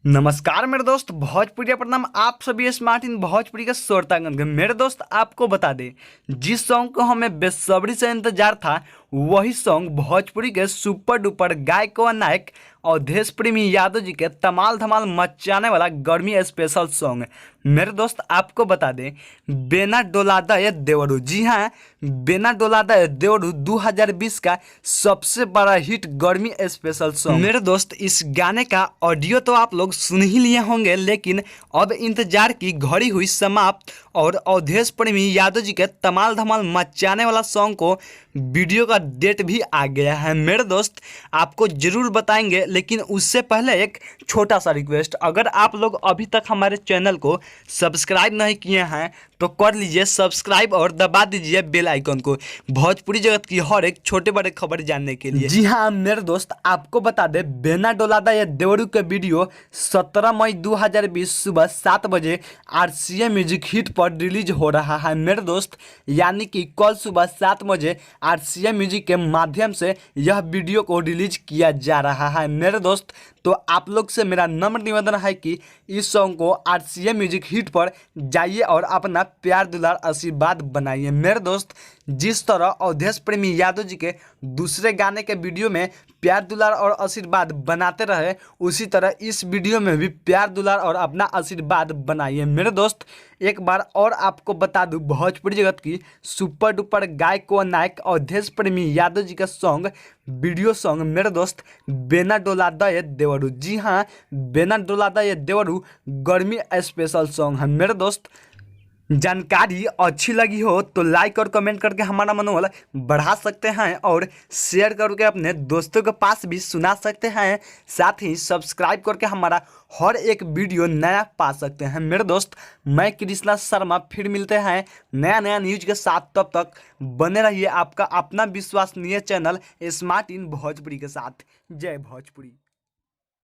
नमस्कार मेरे दोस्त, भोजपुरी प्रणाम। आप सभी स्मार्ट इन भोजपुरी के श्रोतागण के। मेरे दोस्त आपको बता दें, जिस सॉन्ग को हमें बेसब्री से इंतजार था वही सॉन्ग भोजपुरी के सुपर डुपर गायक व नायक अवधेश प्रेमी यादव जी के तमाल धमाल मचाने वाला गर्मी स्पेशल सॉन्ग। मेरे दोस्त आपको बता दें, बेना डोलादा ये देवरू, जी हाँ, बेना डोलादा ये देवरू 2020 का सबसे बड़ा हिट गर्मी स्पेशल सॉन्ग। मेरे दोस्त इस गाने का ऑडियो तो आप लोग सुन ही लिए होंगे, लेकिन अब इंतजार की घड़ी हुई समाप्त और अवधेश प्रेमी यादव जी के तमाल धमाल मचाने वाला सॉन्ग को वीडियो का डेट भी आ गया है। मेरे दोस्त आपको जरूर बताएंगे, लेकिन उससे पहले एक छोटा सा रिक्वेस्ट, अगर आप लोग अभी तक हमारे चैनल को सब्सक्राइब नहीं किए हैं तो कर लीजिए सब्सक्राइब और दबा दीजिए बेल आइकन को, भोजपुरी जगत की हर एक छोटे बड़े खबर जानने के लिए। जी हाँ मेरे दोस्त, आपको बता दे, बेना डोलादा ये देवरू के वीडियो 17 मई 2020 सुबह 7 बजे RCA म्यूजिक हिट पर रिलीज हो रहा है। मेरे दोस्त यानी कि कल सुबह 7 बजे RCA म्यूजिक के माध्यम से यह वीडियो को रिलीज किया जा रहा है। मेरे दोस्त तो आप लोग से मेरा नम्र निवेदन है कि इस सॉन्ग को RCA म्यूजिक हिट पर जाइए और अपना प्यार दुलार आशीर्वाद बनाइए। मेरे दोस्त जिस तरह अवधेश प्रेमी यादव जी के दूसरे गाने के वीडियो में प्यार दुलार और आशीर्वाद बनाते रहे, उसी तरह इस वीडियो में भी प्यार दुलार और अपना आशीर्वाद बनाइए। मेरे दोस्त एक बार और आपको बता दूं, भोजपुरी जगत की सुपर डुपर गायक व नायक अवधेश प्रेमी यादव जी का सॉन्ग, वीडियो सॉन्ग मेरे दोस्त बेना डोलादा ये देवरू, जी हाँ, बेना डोलादा ये देवरू गर्मी स्पेशल सॉन्ग है। मेरे दोस्त जानकारी अच्छी लगी हो तो लाइक और कमेंट करके हमारा मनोबल बढ़ा सकते हैं और शेयर करके अपने दोस्तों के पास भी सुना सकते हैं। साथ ही सब्सक्राइब करके हमारा हर एक वीडियो नया पा सकते हैं। मेरे दोस्त मैं कृष्णा शर्मा, फिर मिलते हैं नया नया न्यूज के साथ। तब तक बने रहिए आपका अपना विश्वसनीय चैनल स्मार्ट इन भोजपुरी के साथ। जय भोजपुरी।